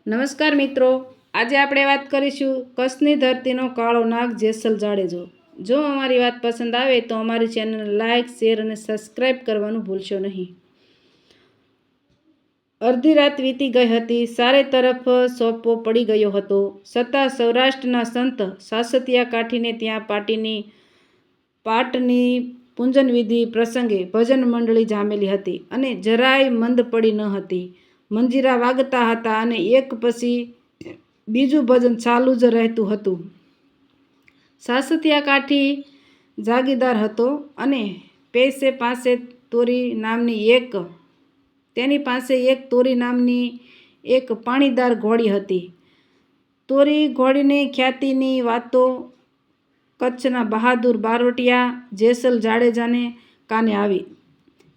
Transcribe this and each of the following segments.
નમસ્કાર મિત્રો, આજે આપણે વાત કરીશું કચ્છની ધરતીનો કાળો નાગ જેસલ જાડેજો। જો અમારી વાત પસંદ આવે તો અમારી ચેનલને લાઇક, શેર અને સબસ્ક્રાઈબ કરવાનું ભૂલશો નહીં। અડધી રાત વીતી ગઈ હતી, સારે તરફ સોંપો પડી ગયો હતો, છતાં સૌરાષ્ટ્રના સંત સાસતિયા કાઠીને ત્યાં પાટની પૂજન વિધિ પ્રસંગે ભજન મંડળી જામેલી હતી અને જરાય મંદ પડી ન હતી। મંજીરા વાગતા હતા અને એક પછી બીજું ભજન ચાલુ જ રહેતું હતું। સાસતિયા કાઠી જાગીરદાર હતો અને તેની પાસે એક તોરી નામની એક પાણીદાર ઘોડી હતી। તોરી ઘોડીની ખ્યાતિની વાતો કચ્છના બહાદુર બારવટિયા જેસલ જાડેજાને કાને આવી।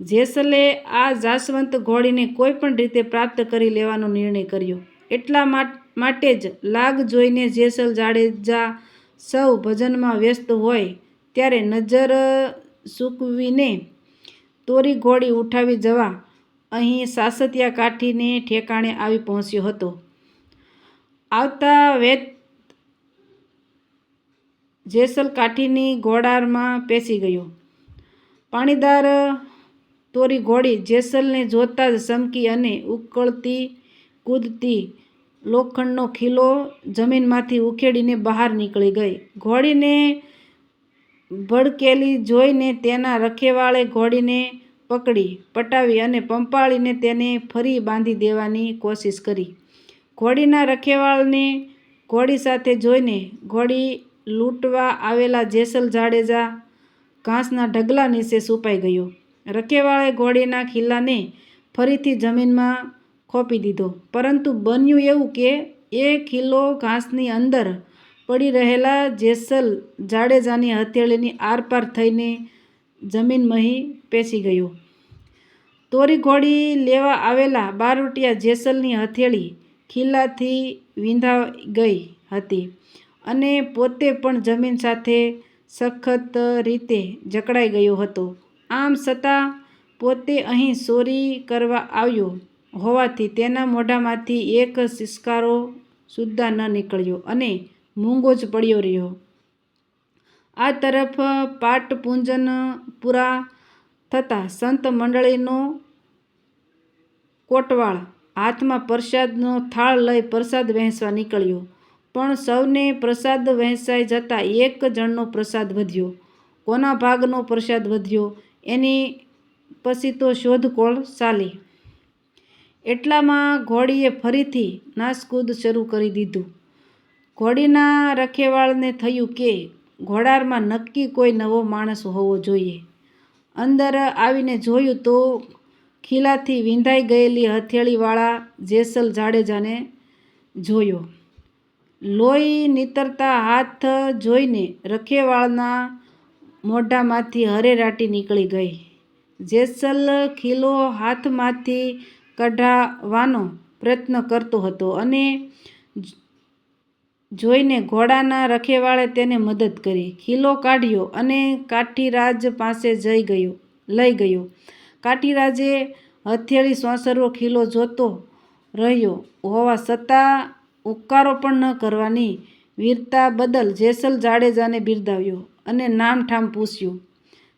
જેસલે આ જાસવંત ઘોડીને કોઈ પણ રીતે પ્રાપ્ત કરી લેવાનો નિર્ણય કર્યો। એટલા માટે જ લાગ જોઈને જેસલ જાડેજા સૌ ભજનમાં વ્યસ્ત હોય ત્યારે નજર ચૂકવીને તોરી ઘોડી ઉઠાવી જવા અહીં સાસતિયા કાઠીને ઠેકાણે આવી પહોંચ્યો હતો। આવતા વેત જેસલ કાઠીની ઘોડામાં પેસી ગયો। પાણીદાર તોરી ઘોડી જેસલને જોતા જ ચમકી અને ઉકળતી કૂદતી લોખંડનો ખીલો જમીનમાંથી ઉખેડીને બહાર નીકળી ગઈ। ઘોડીને ભડકેલી જોઈને તેના રખેવાળે ઘોડીને પટાવી અને પંપાળીને તેને ફરી બાંધી દેવાની કોશિશ કરી। ઘોડીના રખેવાળને ઘોડી સાથે જોઈને ઘોડી લૂંટવા આવેલા જેસલ જાડેજા ઘાસના ઢગલા નીચે છુપાઈ ગયો। રખેવાળે ઘોડીના ખીલાને ફરીથી જમીનમાં ખોપી દીધો, પરંતુ બન્યું એવું કે એ ખીલો ઘાસની અંદર પડી રહેલા જેસલ જાડેજાની હથેળીની આરપાર થઈને જમીનમહી પેસી ગયો। તોરી ઘોડી લેવા આવેલા બારવટિયા જેસલની હથેળી ખીલાથી વીંધાઈ ગઈ હતી અને પોતે પણ જમીન સાથે સખત રીતે જકડાઈ ગયો હતો। આમ છતાં પોતે અહીં ચોરી કરવા આવ્યો હોવાથી તેના મોઢામાંથી એક ચિસ્કારો સુદ્ધા ન નીકળ્યો અને મૂંગો જ પડ્યો રહ્યો। આ તરફ પાટ પૂજન પૂરા થતાં સંત મંડળીનો કોટવાળ હાથમાં પ્રસાદનો થાળ લઈ પ્રસાદ વહેંચવા નીકળ્યો, પણ સૌને પ્રસાદ વહેંચાઈ જતાં એક જણનો પ્રસાદ વધ્યો। કોના ભાગનો પ્રસાદ વધ્યો એની પછી તો શોધખોળ ચાલી। એટલામાં ઘોડીએ ફરીથી નાસકૂદ શરૂ કરી દીધું। ઘોડીના રખેવાળને થયું કે ઘોડામાં નક્કી કોઈ નવો માણસ હોવો જોઈએ। અંદર આવીને જોયું તો ખીલાથી વીંધાઈ ગયેલી હથેળીવાળા જેસલ જાડેજાને જોયો। લોહી નીતરતા હાથ જોઈને રખેવાળના મોઢામાંથી હરેરાટી નીકળી ગઈ। જેસલ ખીલો હાથમાંથી કઢાવવાનો પ્રયત્ન કરતો હતો અને જોઈને ઘોડાના રખેવાળે તેને મદદ કરી। ખીલો કાઢ્યો અને કાઠીરાજ પાસે લઈ ગયો। કાઠીરાજે હથેળી સોંસરવો ખીલો જોતો રહ્યો હોવા છતાં ઉકારો પણ ન કરવાની વીરતા બદલ જેસલ જાડેજાને બિરદાવ્યો અને નામઠામ પૂછ્યું।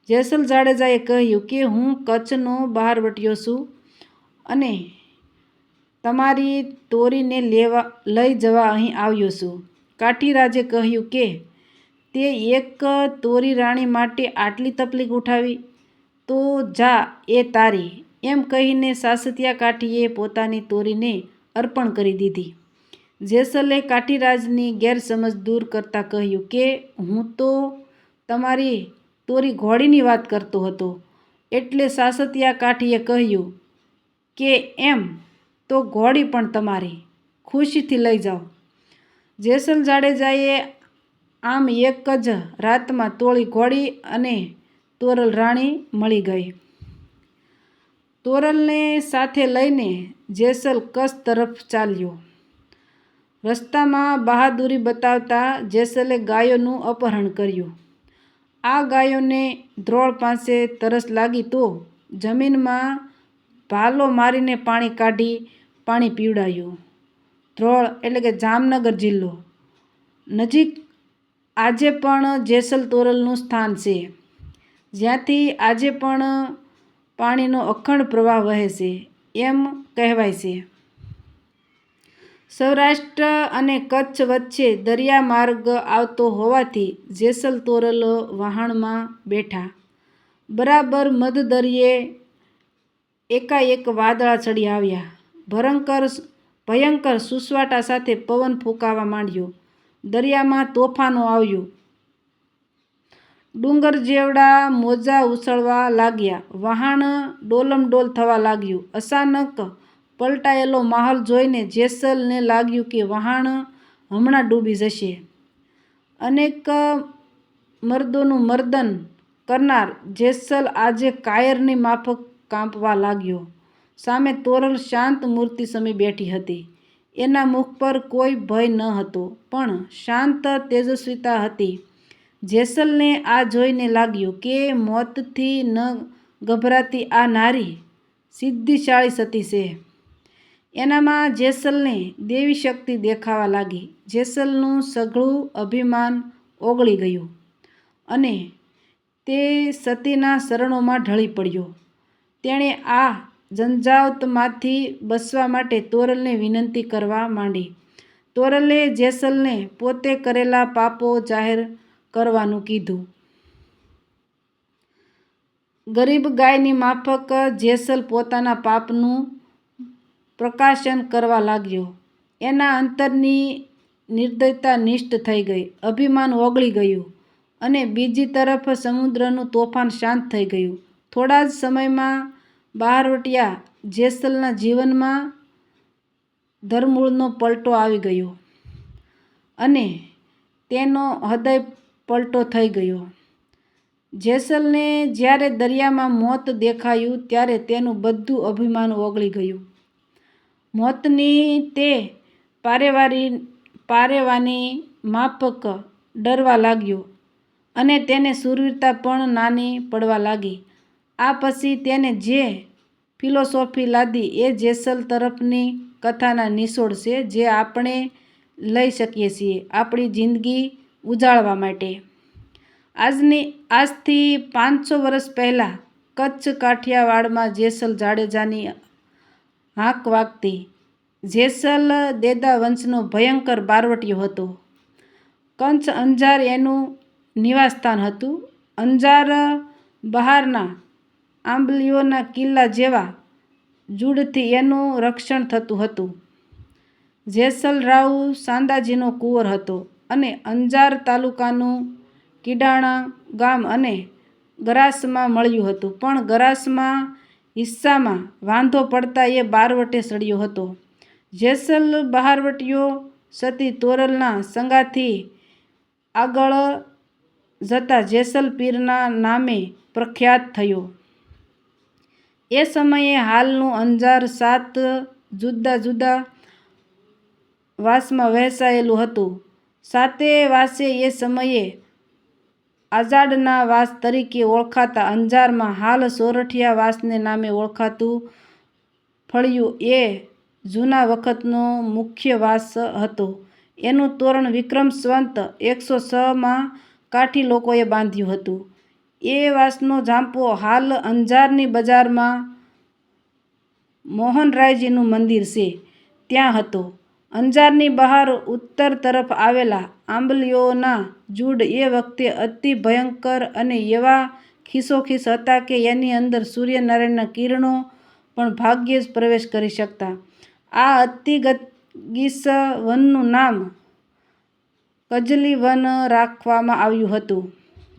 જેસલ જાડેજાએ કહ્યું કે હું કચ્છનો બહારવટિયો છું અને તમારી તોરીને લઈ જવા અહીં આવ્યો છું। કાઠીરાજે કહ્યું કે તે એક તોરી રાણી માટે આટલી તકલીફ ઉઠાવી, તો જા એ તારી, એમ કહીને સાસતિયા કાઠીએ પોતાની તોરીને અર્પણ કરી દીધી। જેસલે કાઠીરાજની ગેરસમજ દૂર કરતાં કહ્યું કે હું તો તમારી તોરી ઘોડીની વાત કરતો હતો। એટલે સાસતિયા કાઠીએ કહ્યું કે એમ તો ઘોડી પણ તમારી, ખુશીથી લઈ જાઓ। જેસલ જાડેજાએ આમ એક જ રાતમાં તોરી ઘોડી અને તોરલ રાણી મળી ગઈ। તોરલને સાથે લઈને જેસલ કચ્છ તરફ ચાલ્યો। રસ્તામાં બહાદુરી બતાવતા જેસલે ગાયોનું અપહરણ કર્યું। આ ગાયોને ધ્રોળ પાસે તરસ લાગી તો જમીનમાં ભાલો મારીને પાણી કાઢી પાણી પીવડાવ્યું। ધ્રોળ એટલે કે જામનગર જિલ્લો નજીક આજે પણ જેસલ તોરલનું સ્થાન છે, જ્યાંથી આજે પણ પાણીનો અખંડ પ્રવાહ વહે છે એમ કહેવાય છે. સૌરાષ્ટ્ર અને કચ્છ વચ્ચે દરિયા માર્ગ આવતો હોવાથી જેસલ તોરલ વહાણમાં બેઠા. બરાબર મધદરિયે એકાએક વાદળા ચડી આવ્યા. ભયંકર સુસવાટા સાથે પવન ફૂંકાવા માંડ્યો. દરિયામાં તોફાનો આવ્યું. ડુંગર જેવડા મોજા ઉછળવા લાગ્યા. વહાણ ડોલમડોલ થવા લાગ્યું. અચાનક પલટાયેલો માહોલ જોઈને જેસલને લાગ્યું કે વહાણ હમણાં ડૂબી જશે. અનેક મર્દોનું મર્દન કરનાર જેસલ આજે કાયરની માફક કાંપવા લાગ્યો. સામે તોરલ શાંત મૂર્તિ સમી બેઠી હતી. એના મુખ પર કોઈ ભય ન હતો, પણ શાંત તેજસ્વીતા હતી. જેસલને આ જોઈને લાગ્યું કે મોતથી ન ગભરાતી આ નારી સિદ્ધિશાળી સતી છે. એનામાં જેસલને દેવી શક્તિ દેખાવા લાગી. જેસલનું સઘળું અભિમાન ઓગળી ગયું અને તે સતીના શરણોમાં ઢળી પડ્યો. તેણે આ ઝંઝાવતમાંથી બચવા માટે તોરલને વિનંતી કરવા માંડી. તોરલે જેસલને પોતે કરેલા પાપો જાહેર કરવાનું કીધું. ગરીબ ગાયની માફક જેસલ પોતાના પાપનું પ્રકાશન કરવા લાગ્યો. એના અંતરની નિર્દયતા નિષ્ઠ થઈ ગઈ. અભિમાન ઓગળી ગયું અને બીજી તરફ સમુદ્રનું તોફાન શાંત થઈ ગયું. થોડા જ સમયમાં બહારવટિયા જેસલના જીવનમાં ધરમૂળનો પલટો આવી ગયો અને તેનો હૃદય પલટો થઈ ગયો. જેસલને જ્યારે દરિયામાં મોત દેખાયું ત્યારે તેનું બધું અભિમાન ઓગળી ગયું. મોતની તે પારેવાની માફક ડરવા લાગ્યો અને તેને શૂરવીરતા પણ નાની પડવા લાગી. આ પછી તેને જે ફિલોસોફી લાદી એ જેસલ તરફની કથાના નિચોડ છે, જે આપણે લઈ શકીએ છીએ આપણી જિંદગી ઉજાળવા માટે. આજથી 500 વર્ષ પહેલાં કચ્છ કાઠિયાવાડમાં જેસલ જાડેજાની હાંક વાગતી. જેસલ દેદા વંશનો ભયંકર બારવટીયો હતો. કંચ અંજાર એનું નિવાસસ્થાન હતું. અંજાર બહારના આંબલીઓના કિલ્લા જેવા જૂડથી એનું રક્ષણ થતું હતું. જેસલ રાવ સાંદાજીનો કુંવર હતો અને અંજાર તાલુકાનું કીડાણા ગામ અને ગરાસમાં મળ્યું હતું. પણ ગરાસમાં હિસ્સામાં વાંધો પડતા એ બારવટે સડ્યો હતો. જેસલ બહારવટીયો સતી તોરલના સંગાથી આગળ જતા જેસલ પીરના નામે પ્રખ્યાત થયો. એ સમયે હાલનું અંજાર 7 જુદા જુદા વાસમાં વહેંચાયેલું હતું. 7 વાસે એ સમયે આજાડના વાસ તરીકે ઓળખાતા અંજારમાં હાલ સોરઠિયા વાસને નામે ઓળખાતું ફળિયું એ જૂના વખતનો મુખ્ય વાસ હતો. એનું તોરણ વિક્રમ સંવત 106માં કાઠી લોકોએ બાંધ્યું હતું. એ વાસનો જાંપો હાલ અંજારની બજારમાં મોહનરાયજીનું મંદિર છે ત્યાં હતો. અંજારની બહાર ઉત્તર તરફ આવેલા આંબલીઓના જૂડ એ વખતે અતિ ભયંકર અને એવા ખીસોખીસ હતા કે એની અંદર સૂર્યનારાયણના કિરણો પણ ભાગ્યે જ પ્રવેશ કરી શકતા. આ અતિગીચ વનનું નામ કજલી વન રાખવામાં આવ્યું હતું.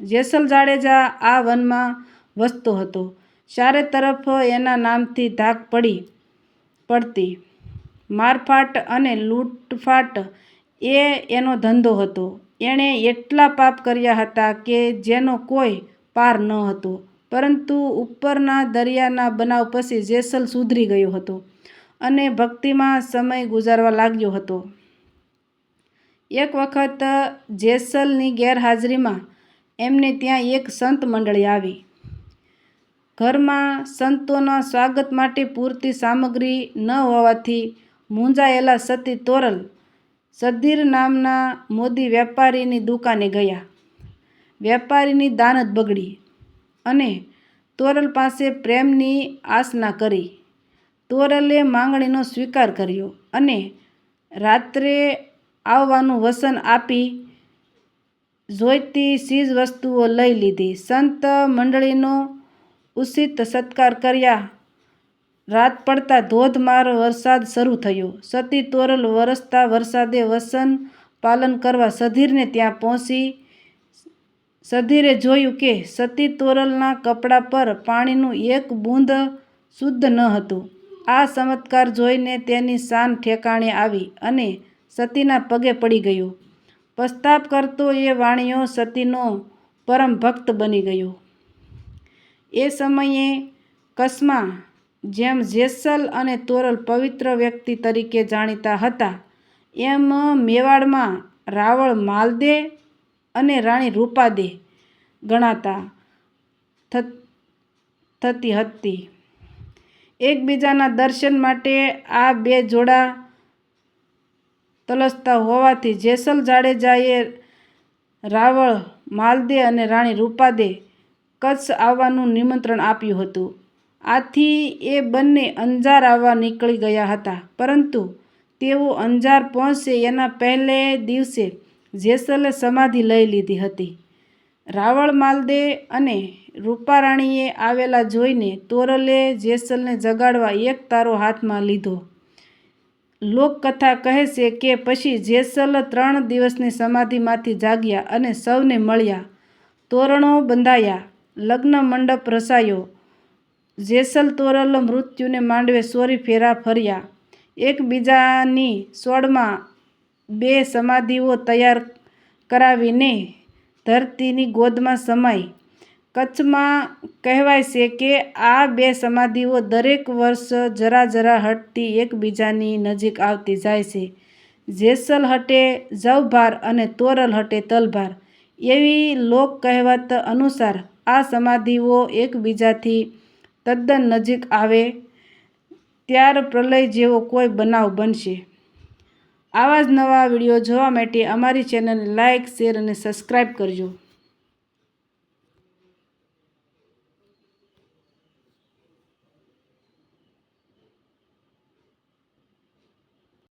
જેસલ જાડેજા આ વનમાં વસતો હતો. ચારે તરફ એના નામથી ધાક પડતી. મારફાટ અને લૂંટફાટ એ એનો ધંધો હતો. એણે એટલા પાપ કર્યા હતા કે જેનો કોઈ પાર ન હતો. પરંતુ ઉપરના દરિયાના બનાવ પછી જેસલ સુધરી ગયો હતો અને ભક્તિમાં સમય ગુજારવા લાગ્યો હતો. એક વખત જેસલની ગેરહાજરીમાં એમને ત્યાં એક સંત મંડળી આવી. ઘરમાં સંતોના સ્વાગત માટે પૂરતી સામગ્રી ન હોવાથી મૂંઝાયેલા સતી તોરલ સધીર નામના મોદી વેપારીની દુકાને ગયા. વેપારીની દાનત બગડી અને તોરલ પાસે પ્રેમની આસના કરી. તોરલે માંગણીનો સ્વીકાર કર્યો અને રાત્રે આવવાનું વચન આપી જોઈતી ચીજ વસ્તુઓ લઈ લીધી. સંત મંડળીનો ઉચિત સત્કાર કર્યા. રાત પડતા ધોધમાર વરસાદ શરૂ થયો. સતી તોરલ વરસતા વરસાદે વચન પાલન કરવા સધીરને ત્યાં પહોંચી. સધીરે જોયું કે સતી તોરલના કપડા પર પાણીનું એક બૂંદ શુદ્ધ ન હતું. આ ચમત્કાર જોઈને તેની શાન ઠેકાણે આવી અને સતીના પગે પડી ગયો. પસ્તાપ કરતો એ વાણિયો સતીનો પરમ ભક્ત બની ગયો. એ સમયે કચ્છમાં જેમ જેસલ અને તોરલ પવિત્ર વ્યક્તિ તરીકે જાણીતા હતા, એમ મેવાડમાં રાવળ માલદે અને રાણી રૂપાદે ગણાતા થતી હતી. એકબીજાના દર્શન માટે આ બે જોડા તલસતા હોવાથી જેસલ જાડેજાએ રાવળ માલદે અને રાણી રૂપાદે કચ્છ આવવાનું નિમંત્રણ આપ્યું હતું. આથી એ બંને અંજાર આવવા નીકળી ગયા હતા. પરંતુ તેઓ અંજાર પહોંચે એના પહેલે દિવસે જેસલે સમાધિ લઈ લીધી હતી. રાવળ માલદે અને રૂપારાણીએ આવેલા જોઈને તોરલે જેસલને જગાડવા એક તારો હાથમાં લીધો. લોકકથા કહે છે કે પછી જેસલ 3 દિવસની સમાધિમાંથી જાગ્યા અને સૌને મળ્યા. તોરણો બંધાયા, લગ્ન મંડપ રચાયો. જેસલ તોરલ મૃત્યુને માંડવે સોરી ફેરા ફર્યા. એકબીજાની સોડમાં 2 સમાધિઓ તૈયાર કરાવીને ધરતીની ગોદમાં સમાઈ. કચ્છમાં કહેવાય છે કે આ 2 સમાધિઓ દરેક વર્ષ જરા જરા હટતી એકબીજાની નજીક આવતી જાય છે. જેસલ હટે જવભાર અને તોરલ હટે તલભાર એવી લોક કહેવત અનુસાર આ સમાધિઓ એકબીજાથી તદ્દન નજીક આવે ત્યાર પ્રલય જેવો કોઈ બનાવ બનશે. આવા જ નવા વિડીયો જોવા માટે અમારી ચેનલને લાઇક, શેર અને સબસ્ક્રાઈબ કરજો.